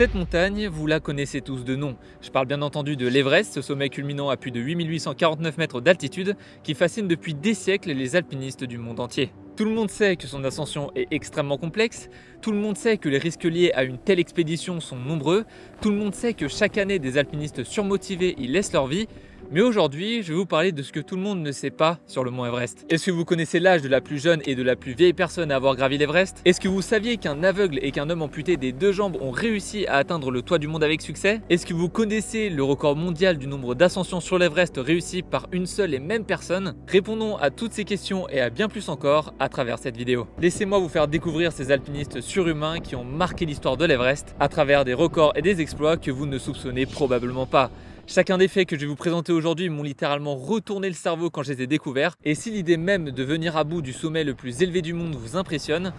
Cette montagne, vous la connaissez tous de nom. Je parle bien entendu de l'Everest, ce sommet culminant à plus de 8849 mètres d'altitude qui fascine depuis des siècles les alpinistes du monde entier. Tout le monde sait que son ascension est extrêmement complexe, tout le monde sait que les risques liés à une telle expédition sont nombreux, tout le monde sait que chaque année des alpinistes surmotivés y laissent leur vie. Mais aujourd'hui, je vais vous parler de ce que tout le monde ne sait pas sur le mont Everest. Est-ce que vous connaissez l'âge de la plus jeune et de la plus vieille personne à avoir gravi l'Everest? Est-ce que vous saviez qu'un aveugle et qu'un homme amputé des deux jambes ont réussi à atteindre le toit du monde avec succès? Est-ce que vous connaissez le record mondial du nombre d'ascensions sur l'Everest réussi par une seule et même personne? Répondons à toutes ces questions et à bien plus encore à travers cette vidéo. Laissez-moi vous faire découvrir ces alpinistes surhumains qui ont marqué l'histoire de l'Everest à travers des records et des exploits que vous ne soupçonnez probablement pas. Chacun des faits que je vais vous présenter aujourd'hui m'ont littéralement retourné le cerveau quand je les ai découverts. Et si l'idée même de venir à bout du sommet le plus élevé du monde vous impressionne,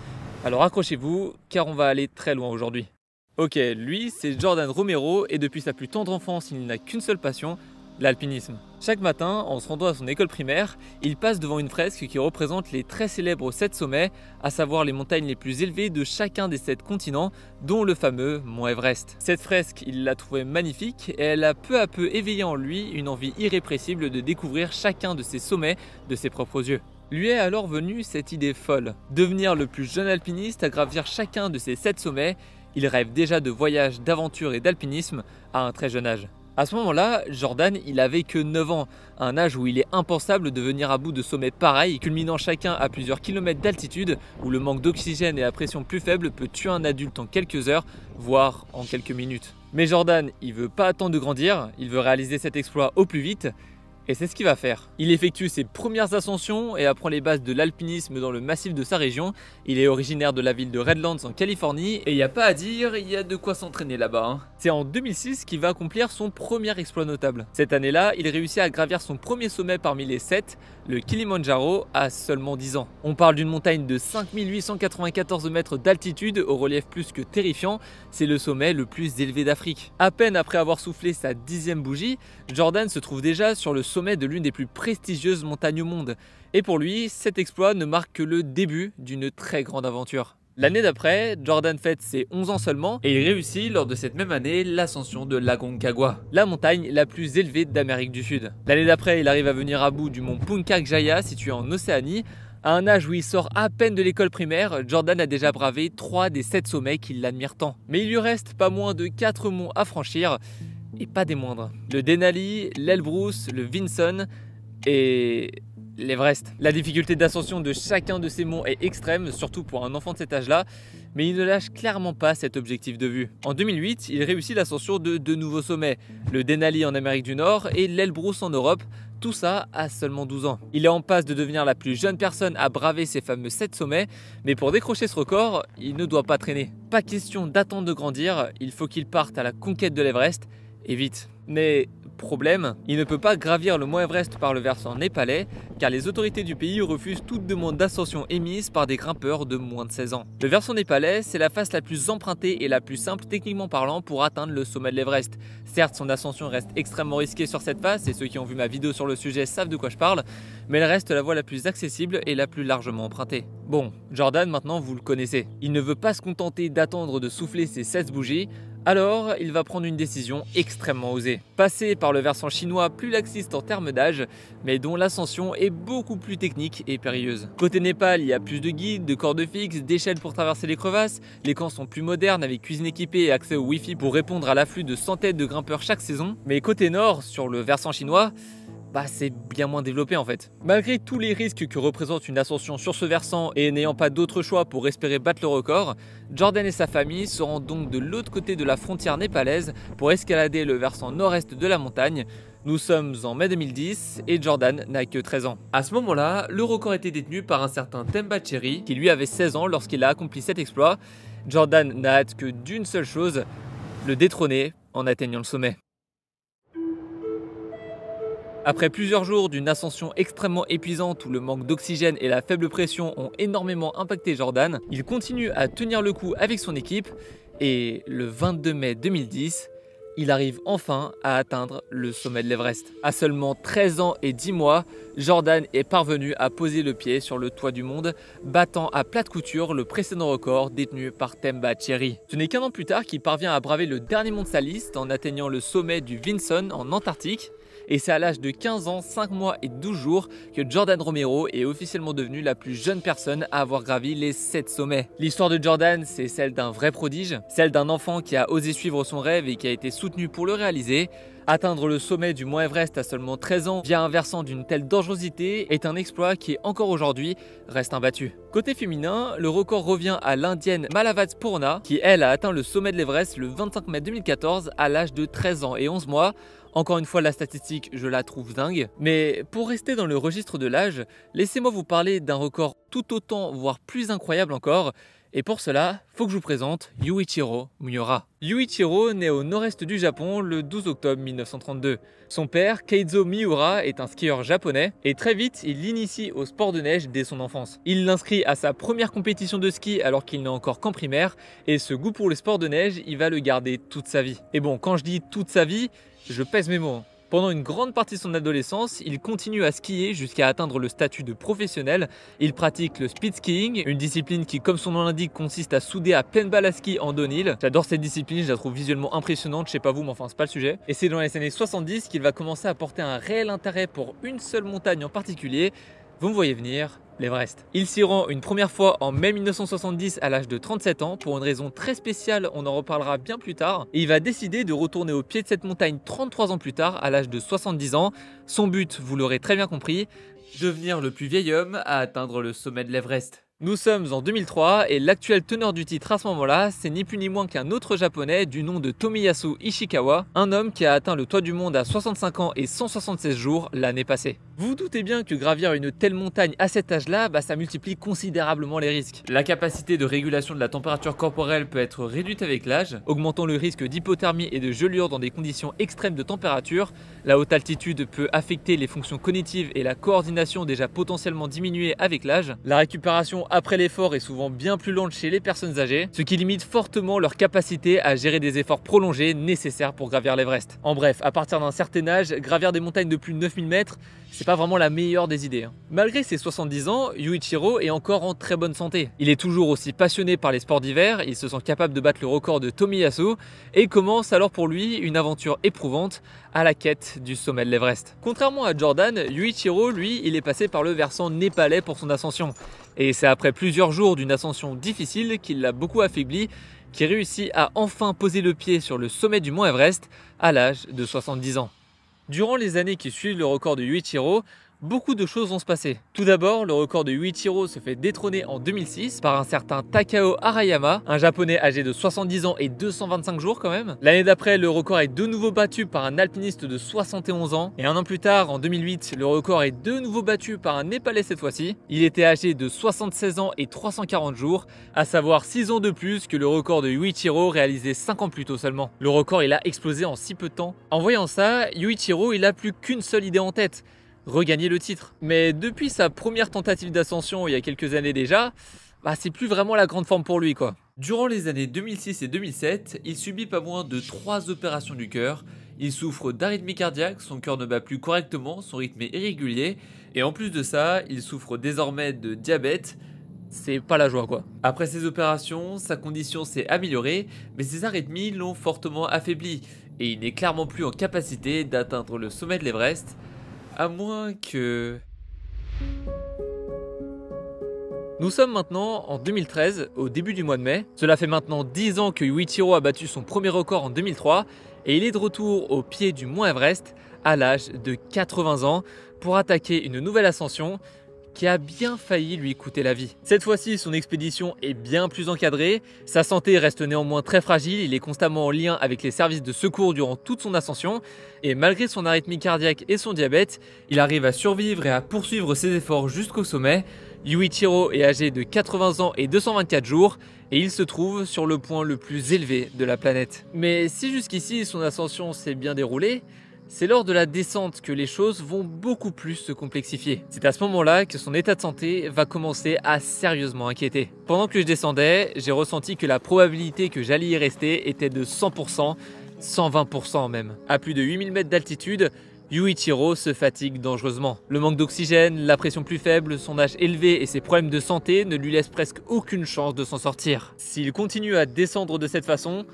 alors accrochez-vous car on va aller très loin aujourd'hui. Ok, lui c'est Jordan Romero et depuis sa plus tendre enfance il n'a qu'une seule passion, l'alpinisme. Chaque matin, en se rendant à son école primaire, il passe devant une fresque qui représente les très célèbres 7 sommets, à savoir les montagnes les plus élevées de chacun des 7 continents, dont le fameux mont Everest. Cette fresque, il l'a trouvée magnifique et elle a peu à peu éveillé en lui une envie irrépressible de découvrir chacun de ces sommets de ses propres yeux. Lui est alors venue cette idée folle, devenir le plus jeune alpiniste à gravir chacun de ces 7 sommets. Il rêve déjà de voyages, d'aventure et d'alpinisme à un très jeune âge. À ce moment-là, Jordan, il avait que 9 ans, un âge où il est impensable de venir à bout de sommets pareils, culminant chacun à plusieurs kilomètres d'altitude, où le manque d'oxygène et la pression plus faible peut tuer un adulte en quelques heures, voire en quelques minutes. Mais Jordan, il veut pas attendre de grandir, il veut réaliser cet exploit au plus vite, et c'est ce qu'il va faire. Il effectue ses premières ascensions et apprend les bases de l'alpinisme dans le massif de sa région. Il est originaire de la ville de Redlands en Californie et il n'y a pas à dire, il y a de quoi s'entraîner là-bas. C'est en 2006 qu'il va accomplir son premier exploit notable. Cette année-là, il réussit à gravir son premier sommet parmi les 7, le Kilimandjaro, à seulement 10 ans. On parle d'une montagne de 5894 mètres d'altitude au relief plus que terrifiant. C'est le sommet le plus élevé d'Afrique. À peine après avoir soufflé sa 10e bougie, Jordan se trouve déjà sur le sommet de l'une des plus prestigieuses montagnes au monde. Et pour lui, cet exploit ne marque que le début d'une très grande aventure. L'année d'après, Jordan fête ses 11 ans seulement et il réussit lors de cette même année l'ascension de l'Aconcagua, la montagne la plus élevée d'Amérique du Sud. L'année d'après, il arrive à venir à bout du mont Puncak Jaya situé en Océanie. À un âge où il sort à peine de l'école primaire, Jordan a déjà bravé 3 des 7 sommets qui l'admirent tant. Mais il lui reste pas moins de 4 monts à franchir, et pas des moindres. Le Denali, l'Elbrus, le Vinson et l'Everest. La difficulté d'ascension de chacun de ces monts est extrême, surtout pour un enfant de cet âge-là, mais il ne lâche clairement pas cet objectif de vue. En 2008, il réussit l'ascension de 2 nouveaux sommets, le Denali en Amérique du Nord et l'Elbrus en Europe, tout ça à seulement 12 ans. Il est en passe de devenir la plus jeune personne à braver ces fameux 7 sommets, mais pour décrocher ce record, il ne doit pas traîner. Pas question d'attendre de grandir, il faut qu'il parte à la conquête de l'Everest, et vite. Mais problème, il ne peut pas gravir le mont Everest par le versant népalais car les autorités du pays refusent toute demande d'ascension émise par des grimpeurs de moins de 16 ans. Le versant népalais, c'est la face la plus empruntée et la plus simple techniquement parlant pour atteindre le sommet de l'Everest. Certes, son ascension reste extrêmement risquée sur cette face et ceux qui ont vu ma vidéo sur le sujet savent de quoi je parle, mais elle reste la voie la plus accessible et la plus largement empruntée. Bon, Jordan maintenant vous le connaissez. Il ne veut pas se contenter d'attendre de souffler ses 16 bougies. Alors, il va prendre une décision extrêmement osée. Passer par le versant chinois plus laxiste en termes d'âge, mais dont l'ascension est beaucoup plus technique et périlleuse. Côté Népal, il y a plus de guides, de cordes fixes, d'échelles pour traverser les crevasses, les camps sont plus modernes avec cuisine équipée et accès au Wi-Fi pour répondre à l'afflux de centaines de grimpeurs chaque saison. Mais côté nord, sur le versant chinois, c'est bien moins développé en fait. Malgré tous les risques que représente une ascension sur ce versant et n'ayant pas d'autre choix pour espérer battre le record, Jordan et sa famille se rendent donc de l'autre côté de la frontière népalaise pour escalader le versant nord-est de la montagne. Nous sommes en mai 2010 et Jordan n'a que 13 ans. À ce moment-là, le record était détenu par un certain Temba Cherry qui lui avait 16 ans lorsqu'il a accompli cet exploit. Jordan n'a hâte que d'une seule chose, le détrôner en atteignant le sommet. Après plusieurs jours d'une ascension extrêmement épuisante où le manque d'oxygène et la faible pression ont énormément impacté Jordan, il continue à tenir le coup avec son équipe et le 22 mai 2010, il arrive enfin à atteindre le sommet de l'Everest. À seulement 13 ans et 10 mois, Jordan est parvenu à poser le pied sur le toit du monde, battant à plate couture le précédent record détenu par Temba Cherry. Ce n'est qu'un an plus tard qu'il parvient à braver le dernier mont de sa liste en atteignant le sommet du Vinson en Antarctique. Et c'est à l'âge de 15 ans, 5 mois et 12 jours que Jordan Romero est officiellement devenue la plus jeune personne à avoir gravi les 7 sommets. L'histoire de Jordan, c'est celle d'un vrai prodige, celle d'un enfant qui a osé suivre son rêve et qui a été soutenu pour le réaliser. Atteindre le sommet du mont Everest à seulement 13 ans via un versant d'une telle dangerosité est un exploit qui encore aujourd'hui reste imbattu. Côté féminin, le record revient à l'Indienne Malavat Purna qui elle a atteint le sommet de l'Everest le 25 mai 2014 à l'âge de 13 ans et 11 mois. Encore une fois, la statistique, je la trouve dingue. Mais pour rester dans le registre de l'âge, laissez-moi vous parler d'un record tout autant, voire plus incroyable encore. Et pour cela, faut que je vous présente Yuichiro Miura. Yuichiro naît au nord-est du Japon le 12 octobre 1932. Son père, Keizo Miura, est un skieur japonais et très vite, il l'initie au sport de neige dès son enfance. Il l'inscrit à sa première compétition de ski alors qu'il n'est encore qu'en primaire et ce goût pour le sport de neige, il va le garder toute sa vie. Et bon, quand je dis toute sa vie, je pèse mes mots. Pendant une grande partie de son adolescence, il continue à skier jusqu'à atteindre le statut de professionnel. Il pratique le speed skiing, une discipline qui, comme son nom l'indique, consiste à souder à pleine balle à ski en downhill. J'adore cette discipline, je la trouve visuellement impressionnante, je sais pas vous, mais enfin c'est pas le sujet. Et c'est dans les années 70 qu'il va commencer à porter un réel intérêt pour une seule montagne en particulier. Vous me voyez venir, l'Everest. Il s'y rend une première fois en mai 1970 à l'âge de 37 ans pour une raison très spéciale, on en reparlera bien plus tard. Et il va décider de retourner au pied de cette montagne 33 ans plus tard à l'âge de 70 ans. Son but, vous l'aurez très bien compris, devenir le plus vieil homme à atteindre le sommet de l'Everest. Nous sommes en 2003 et l'actuel teneur du titre à ce moment-là, c'est ni plus ni moins qu'un autre japonais du nom de Tomiyasu Ishikawa, un homme qui a atteint le toit du monde à 65 ans et 176 jours l'année passée. Vous vous doutez bien que gravir une telle montagne à cet âge-là, ça multiplie considérablement les risques. La capacité de régulation de la température corporelle peut être réduite avec l'âge, augmentant le risque d'hypothermie et de gelure dans des conditions extrêmes de température. La haute altitude peut affecter les fonctions cognitives et la coordination déjà potentiellement diminuées avec l'âge. La récupération après l'effort est souvent bien plus lente chez les personnes âgées, ce qui limite fortement leur capacité à gérer des efforts prolongés nécessaires pour gravir l'Everest. En bref, à partir d'un certain âge, gravir des montagnes de plus de 9000 mètres, c'est pas vraiment la meilleure des idées. Malgré ses 70 ans, Yuichiro est encore en très bonne santé. Il est toujours aussi passionné par les sports d'hiver, il se sent capable de battre le record de Tomiyasu et commence alors pour lui une aventure éprouvante à la quête du sommet de l'Everest. Contrairement à Jordan, Yuichiro, lui, il est passé par le versant népalais pour son ascension. Et c'est après plusieurs jours d'une ascension difficile qu'il l'a beaucoup affaibli, qui réussit à enfin poser le pied sur le sommet du mont Everest à l'âge de 70 ans. Durant les années qui suivent le record de Yuichiro, beaucoup de choses vont se passer. Tout d'abord, le record de Yuichiro se fait détrôner en 2006 par un certain Takao Arayama, un japonais âgé de 70 ans et 225 jours quand même. L'année d'après, le record est de nouveau battu par un alpiniste de 71 ans. Et un an plus tard, en 2008, le record est de nouveau battu par un Népalais cette fois-ci. Il était âgé de 76 ans et 340 jours, à savoir 6 ans de plus que le record de Yuichiro réalisé 5 ans plus tôt seulement. Le record, il a explosé en si peu de temps. En voyant ça, Yuichiro, il a plus qu'une seule idée en tête: regagner le titre. Mais depuis sa première tentative d'ascension il y a quelques années déjà, c'est plus vraiment la grande forme pour lui quoi. Durant les années 2006 et 2007, il subit pas moins de 3 opérations du cœur. Il souffre d'arythmie cardiaque, son cœur ne bat plus correctement, son rythme est irrégulier. Et en plus de ça, il souffre désormais de diabète. C'est pas la joie quoi. Après ces opérations, sa condition s'est améliorée, mais ses arythmies l'ont fortement affaibli. Et il n'est clairement plus en capacité d'atteindre le sommet de l'Everest. À moins que... Nous sommes maintenant en 2013, au début du mois de mai. Cela fait maintenant 10 ans que Yuichiro a battu son premier record en 2003 et il est de retour au pied du mont Everest à l'âge de 80 ans pour attaquer une nouvelle ascension qui a bien failli lui coûter la vie. Cette fois-ci, son expédition est bien plus encadrée, sa santé reste néanmoins très fragile, il est constamment en lien avec les services de secours durant toute son ascension, et malgré son arythmie cardiaque et son diabète, il arrive à survivre et à poursuivre ses efforts jusqu'au sommet. Yuichiro est âgé de 80 ans et 224 jours, et il se trouve sur le point le plus élevé de la planète. Mais si jusqu'ici son ascension s'est bien déroulée, c'est lors de la descente que les choses vont beaucoup plus se complexifier. C'est à ce moment-là que son état de santé va commencer à sérieusement inquiéter. Pendant que je descendais, j'ai ressenti que la probabilité que j'allais y rester était de 100%. 120% même. À plus de 8000 mètres d'altitude, Yuichiro se fatigue dangereusement. Le manque d'oxygène, la pression plus faible, son âge élevé et ses problèmes de santé ne lui laissent presque aucune chance de s'en sortir. S'il continue à descendre de cette façon,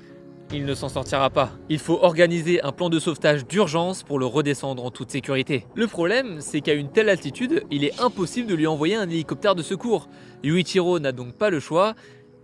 il ne s'en sortira pas. Il faut organiser un plan de sauvetage d'urgence pour le redescendre en toute sécurité. Le problème, c'est qu'à une telle altitude, il est impossible de lui envoyer un hélicoptère de secours. Yuichiro n'a donc pas le choix.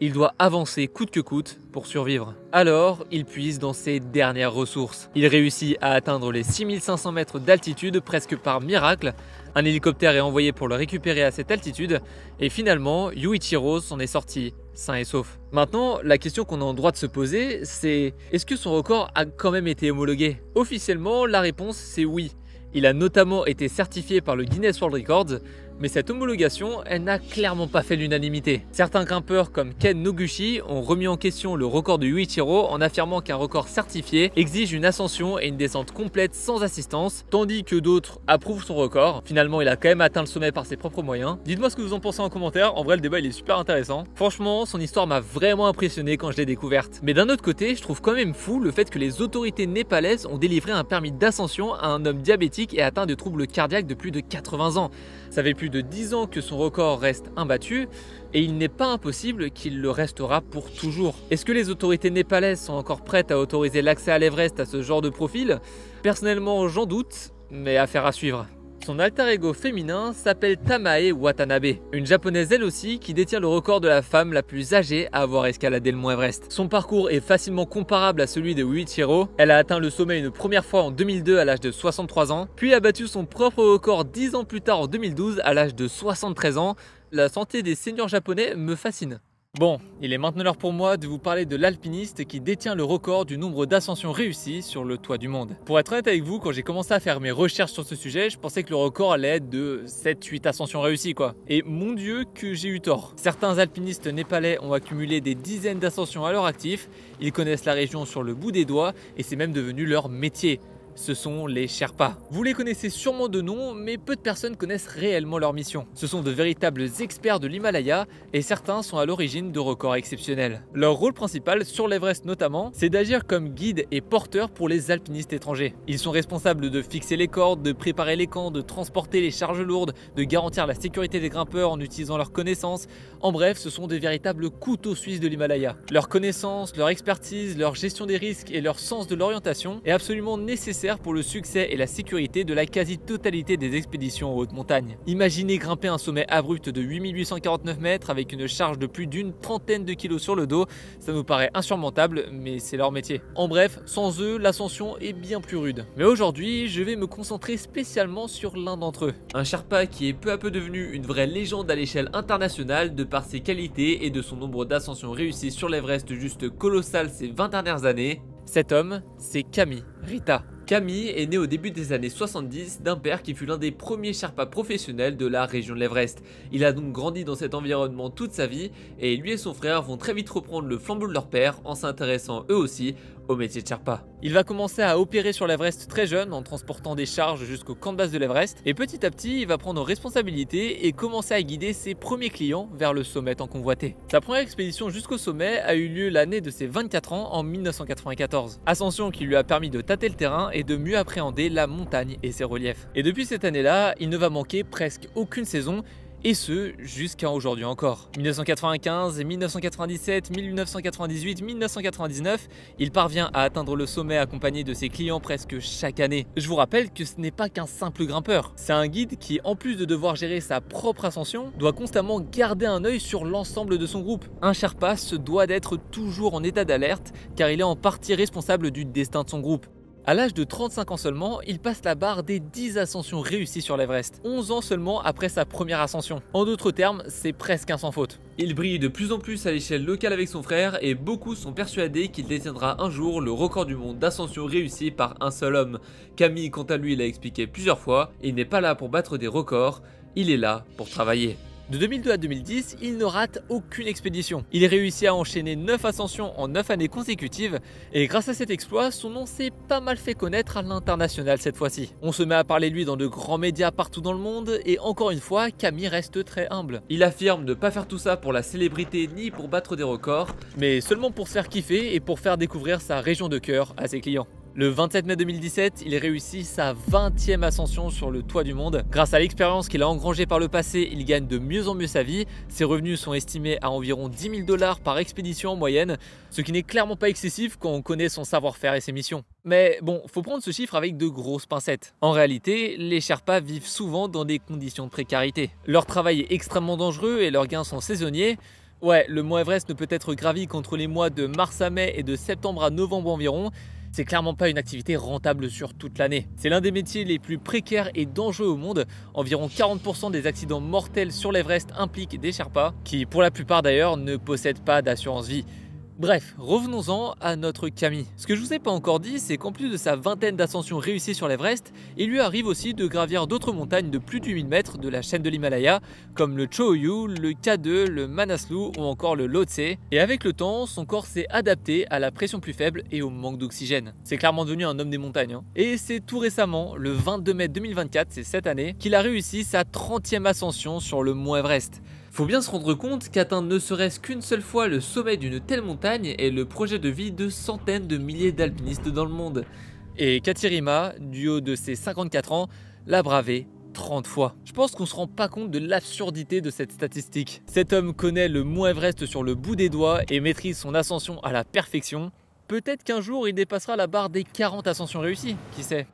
Il doit avancer coûte que coûte pour survivre. Alors, il puise dans ses dernières ressources. Il réussit à atteindre les 6500 mètres d'altitude presque par miracle. Un hélicoptère est envoyé pour le récupérer à cette altitude et finalement, Yuichiro s'en est sorti sain et sauf. Maintenant, la question qu'on a en droit de se poser, c'est est-ce que son record a quand même été homologué? Officiellement, la réponse c'est oui. Il a notamment été certifié par le Guinness World Records, mais cette homologation, elle n'a clairement pas fait l'unanimité. Certains grimpeurs comme Ken Noguchi ont remis en question le record de Yuichiro en affirmant qu'un record certifié exige une ascension et une descente complète sans assistance, tandis que d'autres approuvent son record. Finalement, il a quand même atteint le sommet par ses propres moyens. Dites-moi ce que vous en pensez en commentaire, en vrai le débat il est super intéressant. Franchement, son histoire m'a vraiment impressionné quand je l'ai découverte. Mais d'un autre côté, je trouve quand même fou le fait que les autorités népalaises ont délivré un permis d'ascension à un homme diabétique et atteint de troubles cardiaques de plus de 80 ans. Ça fait plus de 10 ans que son record reste imbattu et il n'est pas impossible qu'il le restera pour toujours. Est-ce que les autorités népalaises sont encore prêtes à autoriser l'accès à l'Everest à ce genre de profil? Personnellement, j'en doute, mais affaire à suivre. Son alter ego féminin s'appelle Tamae Watanabe, une japonaise elle aussi qui détient le record de la femme la plus âgée à avoir escaladé le mont Everest. Son parcours est facilement comparable à celui de Yuichiro. Elle a atteint le sommet une première fois en 2002 à l'âge de 63 ans, puis a battu son propre record 10 ans plus tard en 2012 à l'âge de 73 ans. La santé des seniors japonais me fascine. Bon, il est maintenant l'heure pour moi de vous parler de l'alpiniste qui détient le record du nombre d'ascensions réussies sur le toit du monde. Pour être honnête avec vous, quand j'ai commencé à faire mes recherches sur ce sujet, je pensais que le record allait être de 7-8 ascensions réussies quoi. Et mon dieu que j'ai eu tort. Certains alpinistes népalais ont accumulé des dizaines d'ascensions à leur actif, ils connaissent la région sur le bout des doigts et c'est même devenu leur métier. Ce sont les Sherpas. Vous les connaissez sûrement de nom, mais peu de personnes connaissent réellement leur mission. Ce sont de véritables experts de l'Himalaya et certains sont à l'origine de records exceptionnels. Leur rôle principal, sur l'Everest notamment, c'est d'agir comme guide et porteur pour les alpinistes étrangers. Ils sont responsables de fixer les cordes, de préparer les camps, de transporter les charges lourdes, de garantir la sécurité des grimpeurs en utilisant leurs connaissances. En bref, ce sont des véritables couteaux suisses de l'Himalaya. Leur connaissance, leur expertise, leur gestion des risques et leur sens de l'orientation est absolument nécessaire pour le succès et la sécurité de la quasi-totalité des expéditions en haute montagne. Imaginez grimper un sommet abrupt de 8849 mètres avec une charge de plus d'une trentaine de kilos sur le dos, ça nous paraît insurmontable, mais c'est leur métier. En bref, sans eux, l'ascension est bien plus rude. Mais aujourd'hui, je vais me concentrer spécialement sur l'un d'entre eux. Un Sherpa qui est peu à peu devenu une vraie légende à l'échelle internationale de par ses qualités et de son nombre d'ascensions réussies sur l'Everest juste colossal ces 20 dernières années. Cet homme, c'est Kami Rita. Kami est né au début des années 70 d'un père qui fut l'un des premiers Sherpas professionnels de la région de l'Everest. Il a donc grandi dans cet environnement toute sa vie et lui et son frère vont très vite reprendre le flambeau de leur père en s'intéressant eux aussi au métier de Sherpa. Il va commencer à opérer sur l'Everest très jeune en transportant des charges jusqu'au camp de base de l'Everest et petit à petit il va prendre responsabilité et commencer à guider ses premiers clients vers le sommet tant convoité. Sa première expédition jusqu'au sommet a eu lieu l'année de ses 24 ans en 1994. Ascension qui lui a permis de tâter le terrain et de mieux appréhender la montagne et ses reliefs. Et depuis cette année-là, il ne va manquer presque aucune saison et ce, jusqu'à aujourd'hui encore. 1995, 1997, 1998, 1999, il parvient à atteindre le sommet accompagné de ses clients presque chaque année. Je vous rappelle que ce n'est pas qu'un simple grimpeur. C'est un guide qui, en plus de devoir gérer sa propre ascension, doit constamment garder un œil sur l'ensemble de son groupe. Un Sherpa se doit d'être toujours en état d'alerte, car il est en partie responsable du destin de son groupe. À l'âge de 35 ans seulement, il passe la barre des 10 ascensions réussies sur l'Everest, 11 ans seulement après sa première ascension. En d'autres termes, c'est presque un sans faute. Il brille de plus en plus à l'échelle locale avec son frère et beaucoup sont persuadés qu'il détiendra un jour le record du monde d'ascension réussi par un seul homme. Kami, quant à lui, l'a expliqué plusieurs fois, il n'est pas là pour battre des records, il est là pour travailler. De 2002 à 2010, il ne rate aucune expédition. Il réussit à enchaîner 9 ascensions en 9 années consécutives et grâce à cet exploit, son nom s'est pas mal fait connaître à l'international cette fois-ci. On se met à parler de lui dans de grands médias partout dans le monde et encore une fois, Camille reste très humble. Il affirme ne pas faire tout ça pour la célébrité ni pour battre des records, mais seulement pour se faire kiffer et pour faire découvrir sa région de cœur à ses clients. Le 27 mai 2017, il réussit sa 20e ascension sur le toit du monde. Grâce à l'expérience qu'il a engrangée par le passé, il gagne de mieux en mieux sa vie. Ses revenus sont estimés à environ 10 000 $ par expédition en moyenne, ce qui n'est clairement pas excessif quand on connaît son savoir-faire et ses missions. Mais bon, faut prendre ce chiffre avec de grosses pincettes. En réalité, les Sherpas vivent souvent dans des conditions de précarité. Leur travail est extrêmement dangereux et leurs gains sont saisonniers. Ouais, le mont Everest ne peut être gravi qu'entre les mois de mars à mai et de septembre à novembre environ. C'est clairement pas une activité rentable sur toute l'année. C'est l'un des métiers les plus précaires et dangereux au monde. Environ 40% des accidents mortels sur l'Everest impliquent des Sherpas, qui pour la plupart d'ailleurs ne possèdent pas d'assurance vie. Bref, revenons-en à notre Camille. Ce que je vous ai pas encore dit, c'est qu'en plus de sa vingtaine d'ascensions réussies sur l'Everest, il lui arrive aussi de gravir d'autres montagnes de plus de 8000 mètres de la chaîne de l'Himalaya, comme le Cho-Oyu, le K2, le Manaslu ou encore le Lhotse. Et avec le temps, son corps s'est adapté à la pression plus faible et au manque d'oxygène. C'est clairement devenu un homme des montagnes. Et c'est tout récemment, le 22 mai 2024, c'est cette année, qu'il a réussi sa 30e ascension sur le mont Everest. Faut bien se rendre compte qu'atteindre ne serait-ce qu'une seule fois le sommet d'une telle montagne est le projet de vie de centaines de milliers d'alpinistes dans le monde. Et Katirima, du haut de ses 54 ans, l'a bravé 30 fois. Je pense qu'on se rend pas compte de l'absurdité de cette statistique. Cet homme connaît le mont Everest sur le bout des doigts et maîtrise son ascension à la perfection. Peut-être qu'un jour il dépassera la barre des 40 ascensions réussies, qui sait.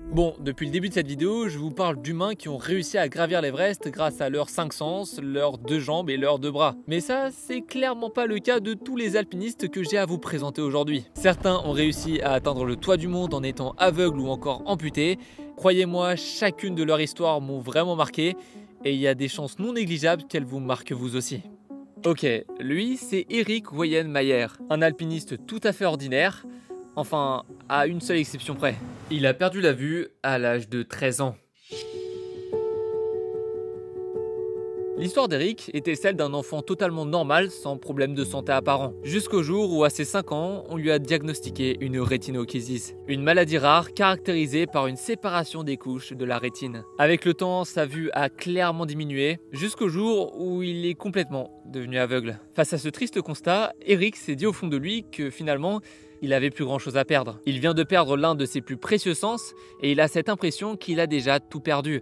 Bon, depuis le début de cette vidéo, je vous parle d'humains qui ont réussi à gravir l'Everest grâce à leurs 5 sens, leurs 2 jambes et leurs 2 bras. Mais ça, c'est clairement pas le cas de tous les alpinistes que j'ai à vous présenter aujourd'hui. Certains ont réussi à atteindre le toit du monde en étant aveugles ou encore amputés. Croyez-moi, chacune de leurs histoires m'ont vraiment marqué et il y a des chances non négligeables qu'elles vous marquent vous aussi. Ok, lui, c'est Erik Weihenmayer, un alpiniste tout à fait ordinaire. Enfin, à une seule exception près. Il a perdu la vue à l'âge de 13 ans. L'histoire d'Erik était celle d'un enfant totalement normal, sans problème de santé apparent. Jusqu'au jour où, à ses 5 ans, on lui a diagnostiqué une rétinochisis. Une maladie rare caractérisée par une séparation des couches de la rétine. Avec le temps, sa vue a clairement diminué, jusqu'au jour où il est complètement devenu aveugle. Face à ce triste constat, Erik s'est dit au fond de lui que finalement, il avait plus grand chose à perdre. Il vient de perdre l'un de ses plus précieux sens et il a cette impression qu'il a déjà tout perdu.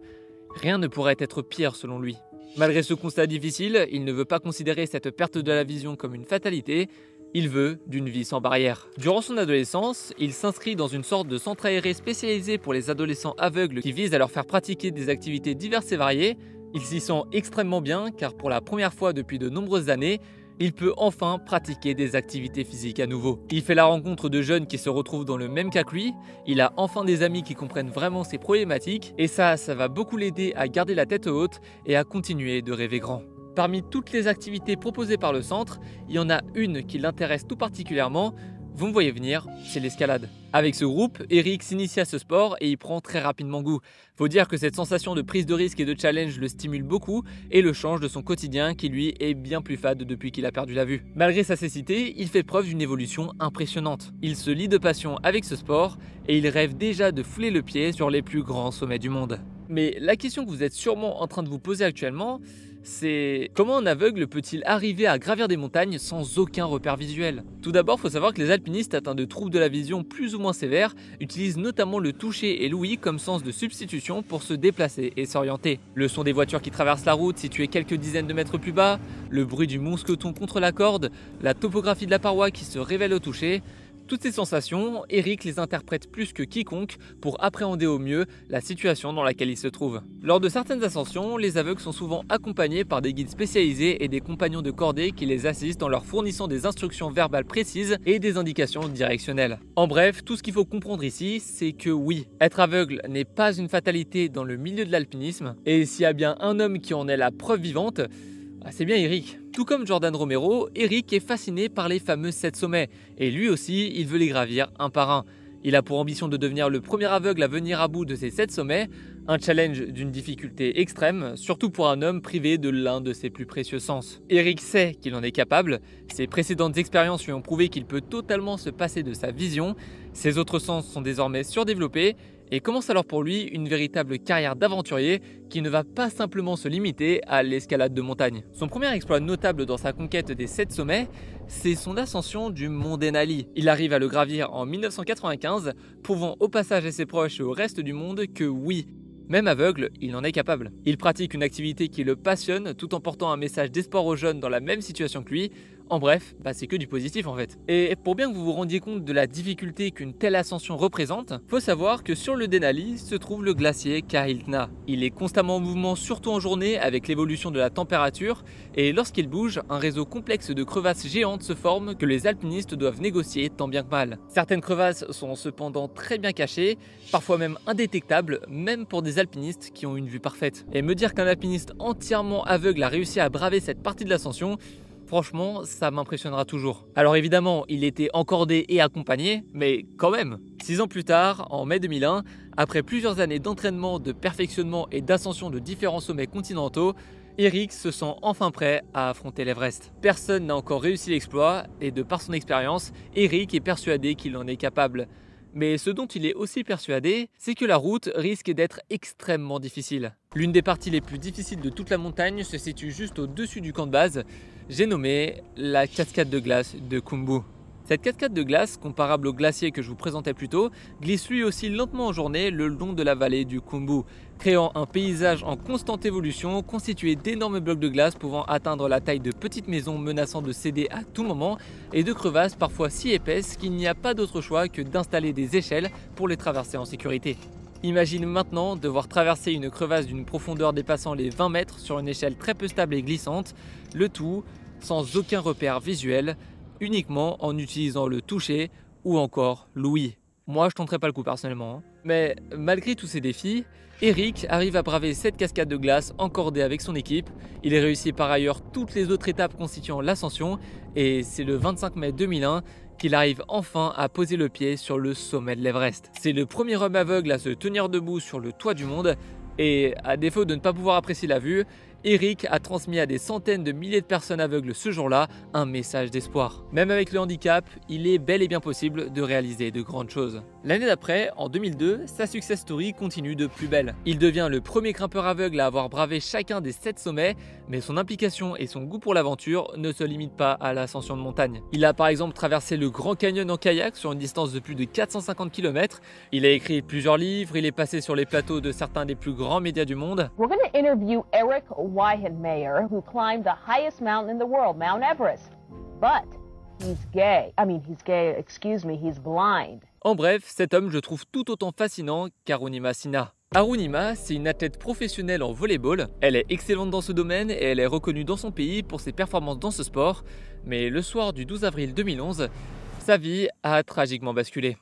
Rien ne pourrait être pire selon lui. Malgré ce constat difficile, il ne veut pas considérer cette perte de la vision comme une fatalité, il veut d'une vie sans barrière. Durant son adolescence, il s'inscrit dans une sorte de centre aéré spécialisé pour les adolescents aveugles qui vise à leur faire pratiquer des activités diverses et variées. Il s'y sent extrêmement bien car pour la première fois depuis de nombreuses années, il peut enfin pratiquer des activités physiques à nouveau. Il fait la rencontre de jeunes qui se retrouvent dans le même cas que lui, il a enfin des amis qui comprennent vraiment ses problématiques, et ça va beaucoup l'aider à garder la tête haute et à continuer de rêver grand. Parmi toutes les activités proposées par le centre, il y en a une qui l'intéresse tout particulièrement. Vous me voyez venir, c'est l'escalade. Avec ce groupe, Erik s'initie à ce sport et y prend très rapidement goût. Faut dire que cette sensation de prise de risque et de challenge le stimule beaucoup et le change de son quotidien qui lui est bien plus fade depuis qu'il a perdu la vue. Malgré sa cécité, il fait preuve d'une évolution impressionnante. Il se lie de passion avec ce sport et il rêve déjà de fouler le pied sur les plus grands sommets du monde. Mais la question que vous êtes sûrement en train de vous poser actuellement, c'est comment un aveugle peut-il arriver à gravir des montagnes sans aucun repère visuel? Tout d'abord, il faut savoir que les alpinistes atteints de troubles de la vision plus ou moins sévères utilisent notamment le toucher et l'ouïe comme sens de substitution pour se déplacer et s'orienter. Le son des voitures qui traversent la route située quelques dizaines de mètres plus bas, le bruit du mousqueton contre la corde, la topographie de la paroi qui se révèle au toucher. Toutes ces sensations, Erik les interprète plus que quiconque pour appréhender au mieux la situation dans laquelle il se trouve. Lors de certaines ascensions, les aveugles sont souvent accompagnés par des guides spécialisés et des compagnons de cordée qui les assistent en leur fournissant des instructions verbales précises et des indications directionnelles. En bref, tout ce qu'il faut comprendre ici, c'est que oui, être aveugle n'est pas une fatalité dans le milieu de l'alpinisme, et s'il y a bien un homme qui en est la preuve vivante, c'est bien Erik. Tout comme Jordan Romero, Erik est fasciné par les fameux 7 sommets, et lui aussi, il veut les gravir un par un. Il a pour ambition de devenir le premier aveugle à venir à bout de ces 7 sommets. Un challenge d'une difficulté extrême, surtout pour un homme privé de l'un de ses plus précieux sens. Eric sait qu'il en est capable, ses précédentes expériences lui ont prouvé qu'il peut totalement se passer de sa vision, ses autres sens sont désormais surdéveloppés, et commence alors pour lui une véritable carrière d'aventurier qui ne va pas simplement se limiter à l'escalade de montagne. Son premier exploit notable dans sa conquête des 7 sommets, c'est son ascension du mont Denali. Il arrive à le gravir en 1995, prouvant au passage à ses proches et au reste du monde que oui, même aveugle, il en est capable. Il pratique une activité qui le passionne tout en portant un message d'espoir aux jeunes dans la même situation que lui. En bref, c'est que du positif en fait. Et pour bien que vous vous rendiez compte de la difficulté qu'une telle ascension représente, faut savoir que sur le Denali se trouve le glacier Kahiltna. Il est constamment en mouvement, surtout en journée avec l'évolution de la température, et lorsqu'il bouge, un réseau complexe de crevasses géantes se forme que les alpinistes doivent négocier tant bien que mal. Certaines crevasses sont cependant très bien cachées, parfois même indétectables, même pour des alpinistes qui ont une vue parfaite. Et me dire qu'un alpiniste entièrement aveugle a réussi à braver cette partie de l'ascension, franchement, ça m'impressionnera toujours. Alors évidemment, il était encordé et accompagné, mais quand même. 6 ans plus tard, en mai 2001, après plusieurs années d'entraînement, de perfectionnement et d'ascension de différents sommets continentaux, Eric se sent enfin prêt à affronter l'Everest. Personne n'a encore réussi l'exploit et de par son expérience, Eric est persuadé qu'il en est capable. Mais ce dont il est aussi persuadé, c'est que la route risque d'être extrêmement difficile. L'une des parties les plus difficiles de toute la montagne se situe juste au-dessus du camp de base. J'ai nommé la cascade de glace de Khumbu. Cette cascade de glace, comparable au glacier que je vous présentais plus tôt, glisse lui aussi lentement en journée le long de la vallée du Khumbu, créant un paysage en constante évolution constitué d'énormes blocs de glace pouvant atteindre la taille de petites maisons menaçant de céder à tout moment et de crevasses parfois si épaisses qu'il n'y a pas d'autre choix que d'installer des échelles pour les traverser en sécurité. Imagine maintenant devoir traverser une crevasse d'une profondeur dépassant les 20 mètres sur une échelle très peu stable et glissante, le tout sans aucun repère visuel, uniquement en utilisant le toucher ou encore l'ouïe. Moi, je tenterai pas le coup personnellement. Mais malgré tous ces défis, Eric arrive à braver cette cascade de glace encordée avec son équipe. Il a réussi par ailleurs toutes les autres étapes constituant l'ascension et c'est le 25 mai 2001 qu'il arrive enfin à poser le pied sur le sommet de l'Everest. C'est le premier homme aveugle à se tenir debout sur le toit du monde et à défaut de ne pas pouvoir apprécier la vue, Eric a transmis à des centaines de milliers de personnes aveugles ce jour-là un message d'espoir. Même avec le handicap, il est bel et bien possible de réaliser de grandes choses. L'année d'après, en 2002, sa success story continue de plus belle. Il devient le premier grimpeur aveugle à avoir bravé chacun des 7 sommets, mais son implication et son goût pour l'aventure ne se limitent pas à l'ascension de montagne. Il a par exemple traversé le Grand Canyon en kayak sur une distance de plus de 450 km. Il a écrit plusieurs livres, il est passé sur les plateaux de certains des plus grands médias du monde. We're going to interview Eric Weihenmayer, who climbed the highest mountain in the world, Mount Everest. But he's gay. He's blind. En bref, cet homme je trouve tout autant fascinant qu'Arunima Sinha. Arunima, c'est une athlète professionnelle en volleyball. Elle est excellente dans ce domaine et elle est reconnue dans son pays pour ses performances dans ce sport. Mais le soir du 12 avril 2011, sa vie a tragiquement basculé.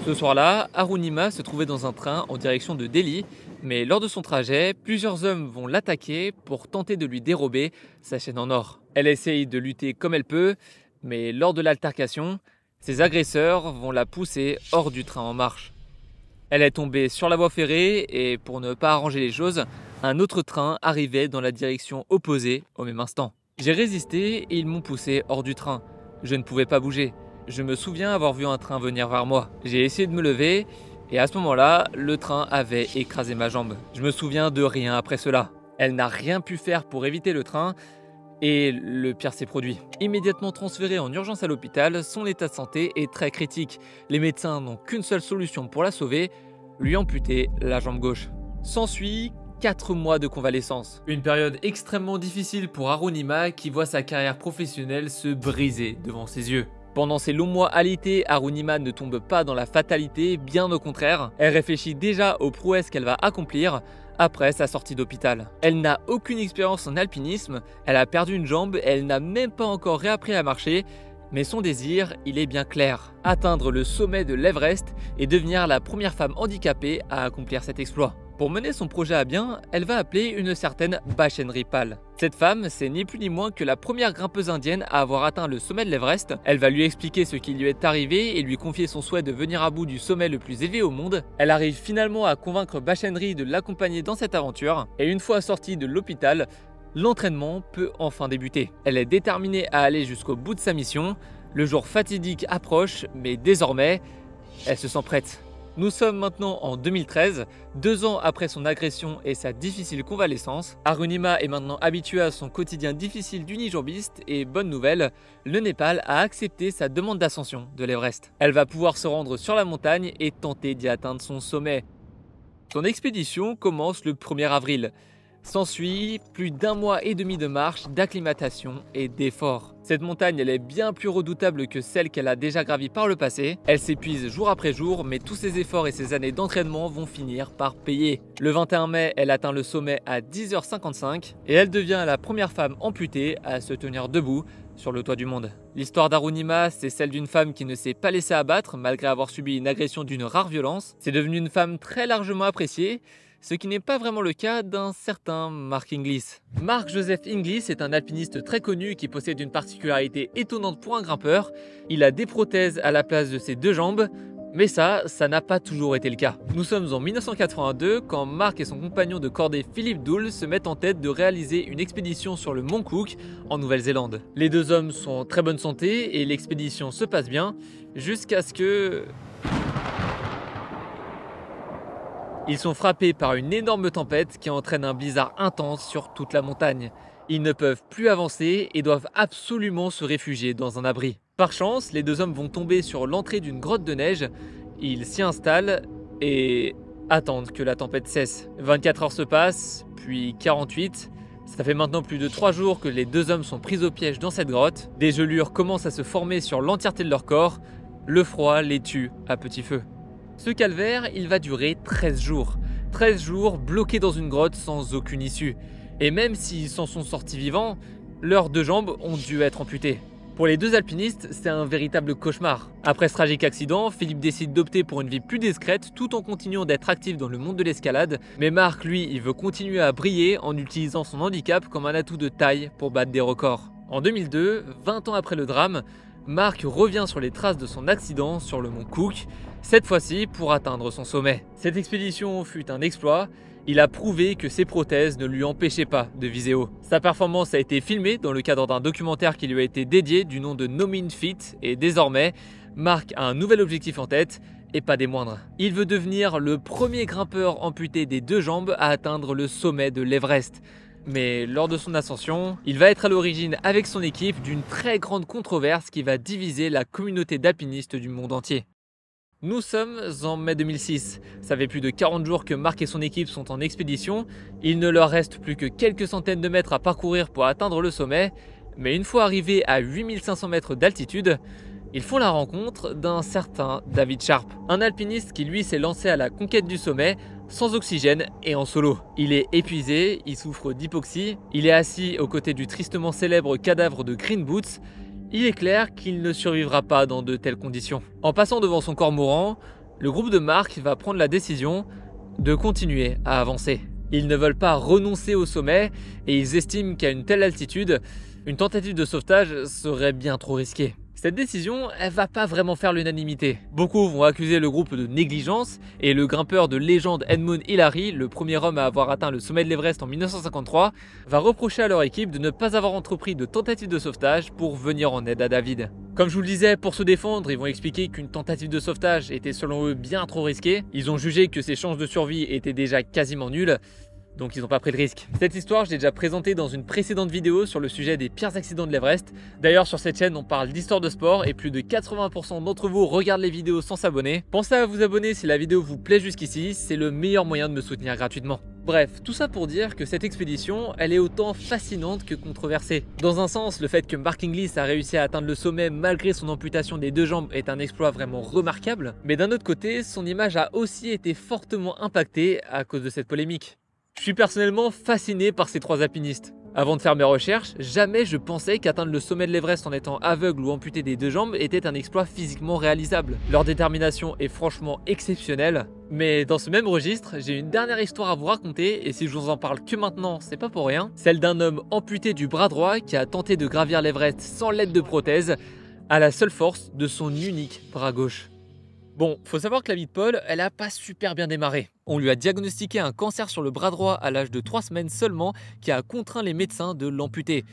Ce soir-là, Arunima se trouvait dans un train en direction de Delhi, mais lors de son trajet, plusieurs hommes vont l'attaquer pour tenter de lui dérober sa chaîne en or. Elle essaye de lutter comme elle peut, mais lors de l'altercation, ses agresseurs vont la pousser hors du train en marche. Elle est tombée sur la voie ferrée et pour ne pas arranger les choses, un autre train arrivait dans la direction opposée au même instant. J'ai résisté et ils m'ont poussé hors du train. Je ne pouvais pas bouger. Je me souviens avoir vu un train venir vers moi. J'ai essayé de me lever et à ce moment-là, le train avait écrasé ma jambe. Je me souviens de rien après cela. Elle n'a rien pu faire pour éviter le train et le pire s'est produit. Immédiatement transférée en urgence à l'hôpital, son état de santé est très critique. Les médecins n'ont qu'une seule solution pour la sauver, lui amputer la jambe gauche. S'ensuit 4 mois de convalescence. Une période extrêmement difficile pour Arunima qui voit sa carrière professionnelle se briser devant ses yeux. Pendant ces longs mois alités, Arunima ne tombe pas dans la fatalité, bien au contraire. Elle réfléchit déjà aux prouesses qu'elle va accomplir après sa sortie d'hôpital. Elle n'a aucune expérience en alpinisme, elle a perdu une jambe, elle n'a même pas encore réappris à marcher, mais son désir, il est bien clair. Atteindre le sommet de l'Everest et devenir la première femme handicapée à accomplir cet exploit. Pour mener son projet à bien, elle va appeler une certaine Bashen Ripal. Cette femme, c'est ni plus ni moins que la première grimpeuse indienne à avoir atteint le sommet de l'Everest. Elle va lui expliquer ce qui lui est arrivé et lui confier son souhait de venir à bout du sommet le plus élevé au monde. Elle arrive finalement à convaincre Bashenri de l'accompagner dans cette aventure, et une fois sortie de l'hôpital, l'entraînement peut enfin débuter. Elle est déterminée à aller jusqu'au bout de sa mission. Le jour fatidique approche, mais désormais, elle se sent prête. Nous sommes maintenant en 2013, 2 ans après son agression et sa difficile convalescence. Arunima est maintenant habituée à son quotidien difficile d'unijambiste et bonne nouvelle, le Népal a accepté sa demande d'ascension de l'Everest. Elle va pouvoir se rendre sur la montagne et tenter d'y atteindre son sommet. Son expédition commence le 1er avril. S'ensuit plus d'1 mois et demi de marche, d'acclimatation et d'efforts. Cette montagne, elle est bien plus redoutable que celle qu'elle a déjà gravie par le passé. Elle s'épuise jour après jour, mais tous ses efforts et ses années d'entraînement vont finir par payer. Le 21 mai, elle atteint le sommet à 10h55 et elle devient la première femme amputée à se tenir debout sur le toit du monde. L'histoire d'Arunima, c'est celle d'une femme qui ne s'est pas laissée abattre malgré avoir subi une agression d'une rare violence. C'est devenu une femme très largement appréciée, ce qui n'est pas vraiment le cas d'un certain Mark Inglis. Mark Joseph Inglis est un alpiniste très connu qui possède une particularité étonnante pour un grimpeur. Il a des prothèses à la place de ses 2 jambes, mais ça n'a pas toujours été le cas. Nous sommes en 1982 quand Mark et son compagnon de cordée Philippe Doul se mettent en tête de réaliser une expédition sur le mont Cook en Nouvelle-Zélande. Les 2 hommes sont en très bonne santé et l'expédition se passe bien jusqu'à ce que... Ils sont frappés par une énorme tempête qui entraîne un blizzard intense sur toute la montagne. Ils ne peuvent plus avancer et doivent absolument se réfugier dans un abri. Par chance, les 2 hommes vont tomber sur l'entrée d'une grotte de neige. Ils s'y installent et attendent que la tempête cesse. 24 heures se passent, puis 48. Ça fait maintenant plus de 3 jours que les 2 hommes sont pris au piège dans cette grotte. Des gelures commencent à se former sur l'entièreté de leur corps. Le froid les tue à petit feu. Ce calvaire, il va durer 13 jours. 13 jours bloqués dans une grotte sans aucune issue. Et même s'ils s'en sont sortis vivants, leurs 2 jambes ont dû être amputées. Pour les 2 alpinistes, c'est un véritable cauchemar. Après ce tragique accident, Philippe décide d'opter pour une vie plus discrète tout en continuant d'être actif dans le monde de l'escalade. Mais Mark, lui, il veut continuer à briller en utilisant son handicap comme un atout de taille pour battre des records. En 2002, 20 ans après le drame, Mark revient sur les traces de son accident sur le mont Cook, cette fois-ci pour atteindre son sommet. Cette expédition fut un exploit, il a prouvé que ses prothèses ne lui empêchaient pas de viser haut. Sa performance a été filmée dans le cadre d'un documentaire qui lui a été dédié du nom de No Mean Feat et désormais, Mark a un nouvel objectif en tête et pas des moindres. Il veut devenir le premier grimpeur amputé des 2 jambes à atteindre le sommet de l'Everest. Mais lors de son ascension, il va être à l'origine avec son équipe d'une très grande controverse qui va diviser la communauté d'alpinistes du monde entier. Nous sommes en mai 2006. Ça fait plus de 40 jours que Mark et son équipe sont en expédition. Il ne leur reste plus que quelques centaines de mètres à parcourir pour atteindre le sommet. Mais une fois arrivés à 8500 mètres d'altitude, ils font la rencontre d'un certain David Sharp. Un alpiniste qui lui s'est lancé à la conquête du sommet sans oxygène et en solo. Il est épuisé, il souffre d'hypoxie, il est assis aux côtés du tristement célèbre cadavre de Green Boots. Il est clair qu'il ne survivra pas dans de telles conditions. En passant devant son corps mourant, le groupe de Mark va prendre la décision de continuer à avancer. Ils ne veulent pas renoncer au sommet et ils estiment qu'à une telle altitude, une tentative de sauvetage serait bien trop risquée. Cette décision, elle va pas vraiment faire l'unanimité. Beaucoup vont accuser le groupe de négligence et le grimpeur de légende Edmund Hillary, le premier homme à avoir atteint le sommet de l'Everest en 1953, va reprocher à leur équipe de ne pas avoir entrepris de tentative de sauvetage pour venir en aide à David. Comme je vous le disais, pour se défendre, ils vont expliquer qu'une tentative de sauvetage était selon eux bien trop risquée. Ils ont jugé que ses chances de survie étaient déjà quasiment nulles. Donc ils n'ont pas pris de risque. Cette histoire, je l'ai déjà présentée dans une précédente vidéo sur le sujet des pires accidents de l'Everest. D'ailleurs, sur cette chaîne, on parle d'histoire de sport et plus de 80% d'entre vous regardent les vidéos sans s'abonner. Pensez à vous abonner si la vidéo vous plaît jusqu'ici, c'est le meilleur moyen de me soutenir gratuitement. Bref, tout ça pour dire que cette expédition, elle est autant fascinante que controversée. Dans un sens, le fait que Mark Inglis a réussi à atteindre le sommet malgré son amputation des 2 jambes est un exploit vraiment remarquable. Mais d'un autre côté, son image a aussi été fortement impactée à cause de cette polémique. Je suis personnellement fasciné par ces 3 alpinistes. Avant de faire mes recherches, jamais je pensais qu'atteindre le sommet de l'Everest en étant aveugle ou amputé des 2 jambes était un exploit physiquement réalisable. Leur détermination est franchement exceptionnelle. Mais dans ce même registre, j'ai une dernière histoire à vous raconter, et si je vous en parle que maintenant, c'est pas pour rien. Celle d'un homme amputé du bras droit qui a tenté de gravir l'Everest sans l'aide de prothèse, à la seule force de son unique bras gauche. Bon, faut savoir que la vie de Paul, elle a pas super bien démarré. On lui a diagnostiqué un cancer sur le bras droit à l'âge de 3 semaines seulement, qui a contraint les médecins de l'amputer.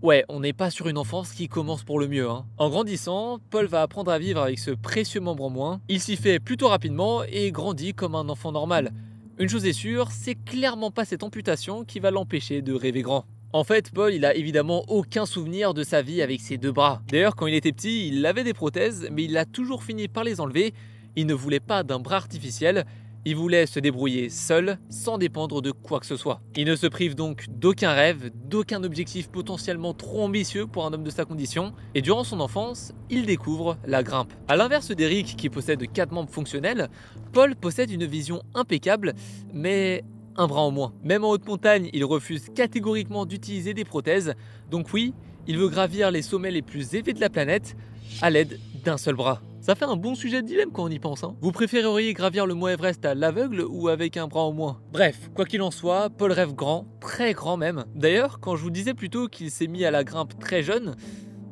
Ouais, on n'est pas sur une enfance qui commence pour le mieux. En grandissant, Paul va apprendre à vivre avec ce précieux membre en moins. Il s'y fait plutôt rapidement et grandit comme un enfant normal. Une chose est sûre, c'est clairement pas cette amputation qui va l'empêcher de rêver grand. En fait, Paul, il a évidemment aucun souvenir de sa vie avec ses 2 bras. D'ailleurs, quand il était petit, il avait des prothèses, mais il a toujours fini par les enlever. Il ne voulait pas d'un bras artificiel, il voulait se débrouiller seul, sans dépendre de quoi que ce soit. Il ne se prive donc d'aucun rêve, d'aucun objectif potentiellement trop ambitieux pour un homme de sa condition, et durant son enfance, il découvre la grimpe. A l'inverse d'Eric qui possède 4 membres fonctionnels, Paul possède une vision impeccable, mais un bras en moins. Même en haute montagne, il refuse catégoriquement d'utiliser des prothèses, donc oui, il veut gravir les sommets les plus élevés de la planète à l'aide d'un seul bras. Ça fait un bon sujet de dilemme quand on y pense. Vous préféreriez gravir le mont Everest à l'aveugle ou avec un bras en moins? Bref, quoi qu'il en soit, Paul rêve grand, très grand même. D'ailleurs, quand je vous disais plutôt qu'il s'est mis à la grimpe très jeune,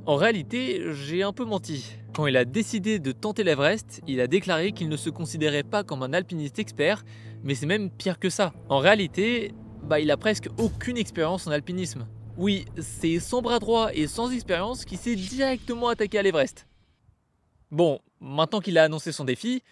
en réalité, j'ai un peu menti. Quand il a décidé de tenter l'Everest, il a déclaré qu'il ne se considérait pas comme un alpiniste expert, mais c'est même pire que ça. En réalité, il a presque aucune expérience en alpinisme. Oui, c'est sans bras droit et sans expérience qu'il s'est directement attaqué à l'Everest. Bon, maintenant qu'il a annoncé son défi,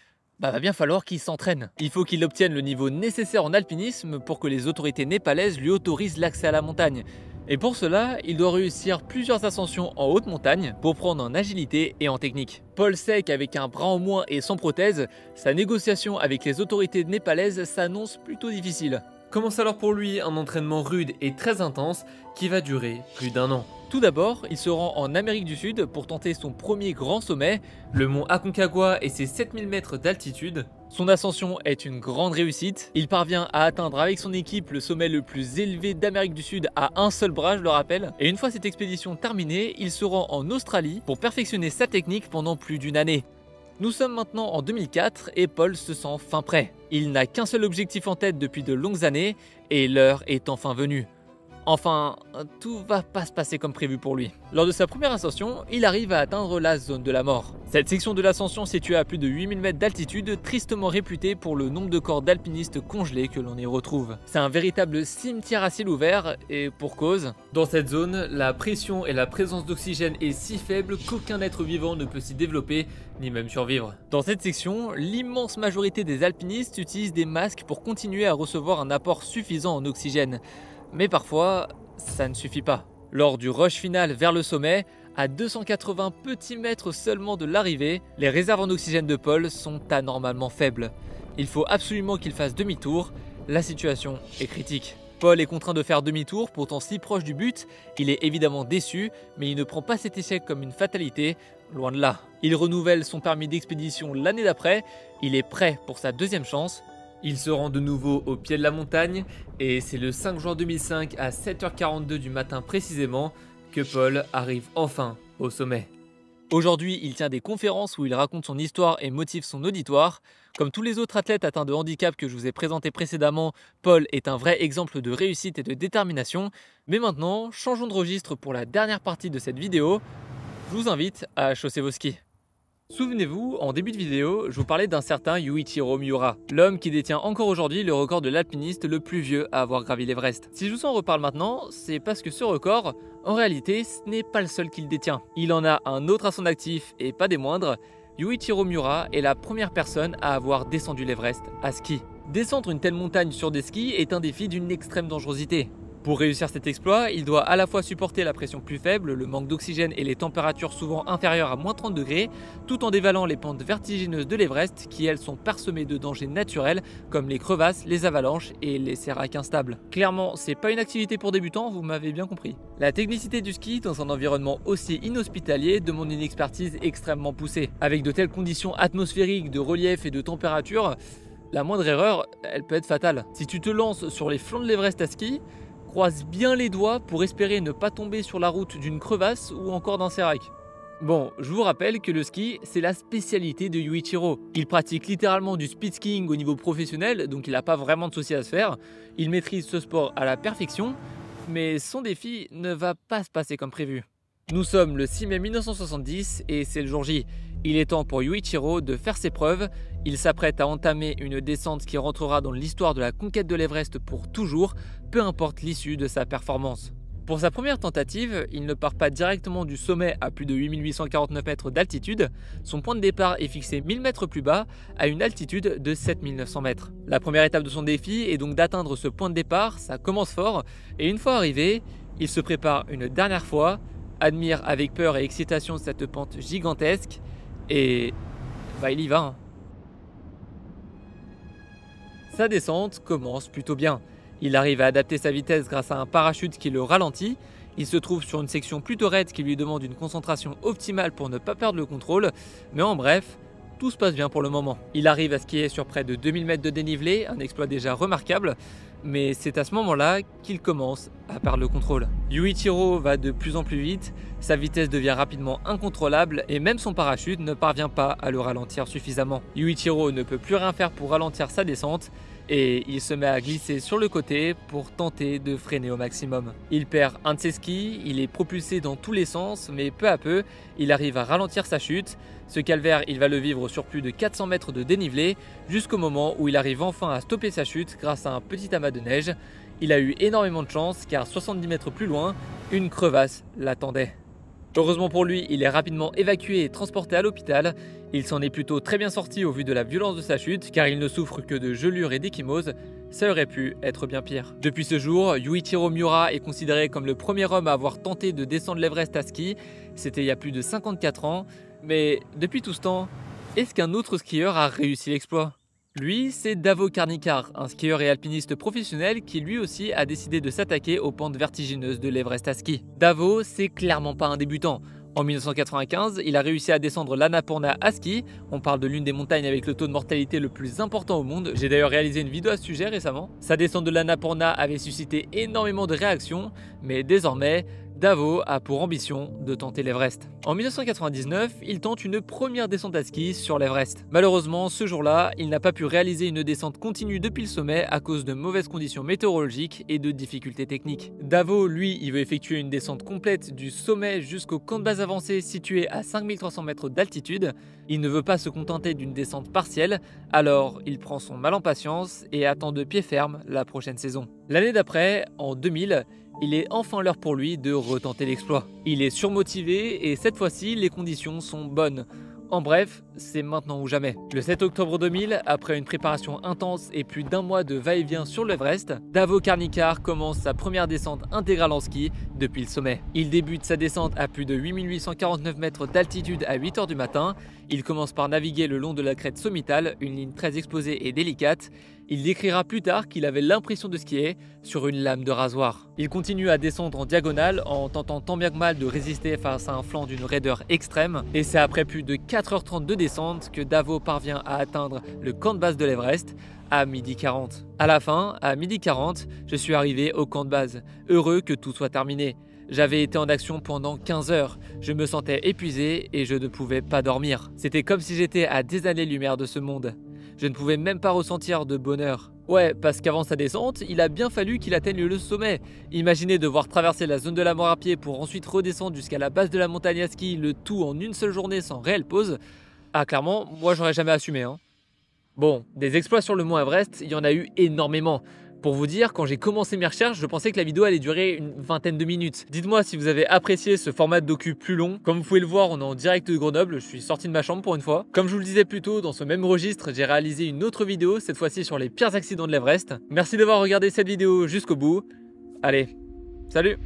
va bien falloir qu'il s'entraîne. Il faut qu'il obtienne le niveau nécessaire en alpinisme pour que les autorités népalaises lui autorisent l'accès à la montagne. Et pour cela, il doit réussir plusieurs ascensions en haute montagne pour prendre en agilité et en technique. Paul sait qu'avec un bras en moins et sans prothèse, sa négociation avec les autorités népalaises s'annonce plutôt difficile. Commence alors pour lui un entraînement rude et très intense qui va durer plus d'1 an. Tout d'abord, il se rend en Amérique du Sud pour tenter son premier grand sommet, le mont Aconcagua et ses 7000 mètres d'altitude. Son ascension est une grande réussite. Il parvient à atteindre avec son équipe le sommet le plus élevé d'Amérique du Sud à un seul bras, je le rappelle. Et une fois cette expédition terminée, il se rend en Australie pour perfectionner sa technique pendant plus d'1 année. Nous sommes maintenant en 2004 et Paul se sent fin prêt. Il n'a qu'un seul objectif en tête depuis de longues années et l'heure est enfin venue. Enfin, tout va pas se passer comme prévu pour lui. Lors de sa première ascension, il arrive à atteindre la zone de la mort. Cette section de l'ascension située à plus de 8000 mètres d'altitude, tristement réputée pour le nombre de corps d'alpinistes congelés que l'on y retrouve. C'est un véritable cimetière à ciel ouvert, et pour cause. Dans cette zone, la pression et la présence d'oxygène est si faible qu'aucun être vivant ne peut s'y développer, ni même survivre. Dans cette section, l'immense majorité des alpinistes utilisent des masques pour continuer à recevoir un apport suffisant en oxygène. Mais parfois, ça ne suffit pas. Lors du rush final vers le sommet, à 280 petits mètres seulement de l'arrivée, les réserves en oxygène de Paul sont anormalement faibles. Il faut absolument qu'il fasse demi-tour, la situation est critique. Paul est contraint de faire demi-tour, pourtant si proche du but, il est évidemment déçu, mais il ne prend pas cet échec comme une fatalité, loin de là. Il renouvelle son permis d'expédition l'année d'après, il est prêt pour sa deuxième chance. Il se rend de nouveau au pied de la montagne et c'est le 5 juin 2005 à 7h42 du matin précisément que Paul arrive enfin au sommet. Aujourd'hui, il tient des conférences où il raconte son histoire et motive son auditoire. Comme tous les autres athlètes atteints de handicap que je vous ai présentés précédemment, Paul est un vrai exemple de réussite et de détermination. Mais maintenant, changeons de registre pour la dernière partie de cette vidéo. Je vous invite à chausser vos skis. Souvenez-vous, en début de vidéo, je vous parlais d'un certain Yuichiro Miura, l'homme qui détient encore aujourd'hui le record de l'alpiniste le plus vieux à avoir gravi l'Everest. Si je vous en reparle maintenant, c'est parce que ce record, en réalité, ce n'est pas le seul qu'il détient. Il en a un autre à son actif, et pas des moindres. Yuichiro Miura est la première personne à avoir descendu l'Everest à ski. Descendre une telle montagne sur des skis est un défi d'une extrême dangerosité. Pour réussir cet exploit, il doit à la fois supporter la pression plus faible, le manque d'oxygène et les températures souvent inférieures à moins 30 degrés, tout en dévalant les pentes vertigineuses de l'Everest qui elles sont parsemées de dangers naturels comme les crevasses, les avalanches et les séracs instables. Clairement, c'est pas une activité pour débutants, vous m'avez bien compris. La technicité du ski dans un environnement aussi inhospitalier demande une expertise extrêmement poussée. Avec de telles conditions atmosphériques, de relief et de température, la moindre erreur, elle peut être fatale. Si tu te lances sur les flancs de l'Everest à ski, croise bien les doigts pour espérer ne pas tomber sur la route d'une crevasse ou encore d'un sérac. Bon, je vous rappelle que le ski, c'est la spécialité de Yuichiro. Il pratique littéralement du speed skiing au niveau professionnel, donc il n'a pas vraiment de soucis à se faire. Il maîtrise ce sport à la perfection, mais son défi ne va pas se passer comme prévu. Nous sommes le 6 mai 1970 et c'est le jour J. Il est temps pour Yuichiro de faire ses preuves. Il s'apprête à entamer une descente qui rentrera dans l'histoire de la conquête de l'Everest pour toujours, peu importe l'issue de sa performance. Pour sa première tentative, il ne part pas directement du sommet à plus de 8849 mètres d'altitude. Son point de départ est fixé 1000 mètres plus bas, à une altitude de 7900 mètres. La première étape de son défi est donc d'atteindre ce point de départ, ça commence fort, et une fois arrivé, il se prépare une dernière fois, admire avec peur et excitation cette pente gigantesque, et il y va. Hein. Sa descente commence plutôt bien. Il arrive à adapter sa vitesse grâce à un parachute qui le ralentit. Il se trouve sur une section plutôt raide qui lui demande une concentration optimale pour ne pas perdre le contrôle. Mais en bref, tout se passe bien pour le moment. Il arrive à skier sur près de 2000 mètres de dénivelé, un exploit déjà remarquable. Mais c'est à ce moment-là qu'il commence à perdre le contrôle. Yuichiro va de plus en plus vite, sa vitesse devient rapidement incontrôlable et même son parachute ne parvient pas à le ralentir suffisamment. Yuichiro ne peut plus rien faire pour ralentir sa descente et il se met à glisser sur le côté pour tenter de freiner au maximum. Il perd un de ses skis, il est propulsé dans tous les sens, mais peu à peu, il arrive à ralentir sa chute. Ce calvaire, il va le vivre sur plus de 400 mètres de dénivelé, jusqu'au moment où il arrive enfin à stopper sa chute grâce à un petit amas de neige. Il a eu énormément de chance car 70 mètres plus loin, une crevasse l'attendait. Heureusement pour lui, il est rapidement évacué et transporté à l'hôpital. Il s'en est plutôt très bien sorti au vu de la violence de sa chute, car il ne souffre que de gelures et d'échymose. Ça aurait pu être bien pire. Depuis ce jour, Yuichiro Miura est considéré comme le premier homme à avoir tenté de descendre l'Everest à ski. C'était il y a plus de 54 ans. Mais depuis tout ce temps, est-ce qu'un autre skieur a réussi l'exploit ? Lui, c'est Davo Karnikar, un skieur et alpiniste professionnel qui lui aussi a décidé de s'attaquer aux pentes vertigineuses de l'Everest à ski. Davo, c'est clairement pas un débutant. En 1995, il a réussi à descendre l'Annapurna à ski. On parle de l'une des montagnes avec le taux de mortalité le plus important au monde. J'ai d'ailleurs réalisé une vidéo à ce sujet récemment. Sa descente de l'Annapurna avait suscité énormément de réactions, mais désormais, Davo a pour ambition de tenter l'Everest. En 1999, il tente une première descente à ski sur l'Everest. Malheureusement, ce jour-là, il n'a pas pu réaliser une descente continue depuis le sommet à cause de mauvaises conditions météorologiques et de difficultés techniques. Davo, lui, il veut effectuer une descente complète du sommet jusqu'au camp de base avancé situé à 5300 mètres d'altitude. Il ne veut pas se contenter d'une descente partielle, alors il prend son mal en patience et attend de pied ferme la prochaine saison. L'année d'après, en 2000, il est enfin l'heure pour lui de retenter l'exploit. Il est surmotivé et cette fois-ci, les conditions sont bonnes. En bref, c'est maintenant ou jamais. Le 7 octobre 2000, après une préparation intense et plus d'un mois de va-et-vient sur l'Everest, Davo Karnikar commence sa première descente intégrale en ski depuis le sommet. Il débute sa descente à plus de 8849 mètres d'altitude à 8 h du matin. Il commence par naviguer le long de la crête sommitale, une ligne très exposée et délicate. Il décrira plus tard qu'il avait l'impression de skier sur une lame de rasoir. Il continue à descendre en diagonale en tentant tant bien que mal de résister face à un flanc d'une raideur extrême. Et c'est après plus de 4h30 de descente que Davo parvient à atteindre le camp de base de l'Everest à 12h40. À la fin, à 12h40, je suis arrivé au camp de base, heureux que tout soit terminé. J'avais été en action pendant 15 heures, je me sentais épuisé et je ne pouvais pas dormir. C'était comme si j'étais à des années-lumière de ce monde. Je ne pouvais même pas ressentir de bonheur. Ouais, parce qu'avant sa descente, il a bien fallu qu'il atteigne le sommet. Imaginez devoir traverser la zone de la mort à pied pour ensuite redescendre jusqu'à la base de la montagne à ski, le tout en une seule journée sans réelle pause. Ah clairement, moi j'aurais jamais assumé. Bon, des exploits sur le mont Everest, il y en a eu énormément. Pour vous dire, quand j'ai commencé mes recherches, je pensais que la vidéo allait durer une vingtaine de minutes. Dites-moi si vous avez apprécié ce format de docu plus long. Comme vous pouvez le voir, on est en direct de Grenoble, je suis sorti de ma chambre pour une fois. Comme je vous le disais plus tôt, dans ce même registre, j'ai réalisé une autre vidéo, cette fois-ci sur les pires accidents de l'Everest. Merci d'avoir regardé cette vidéo jusqu'au bout. Allez, salut!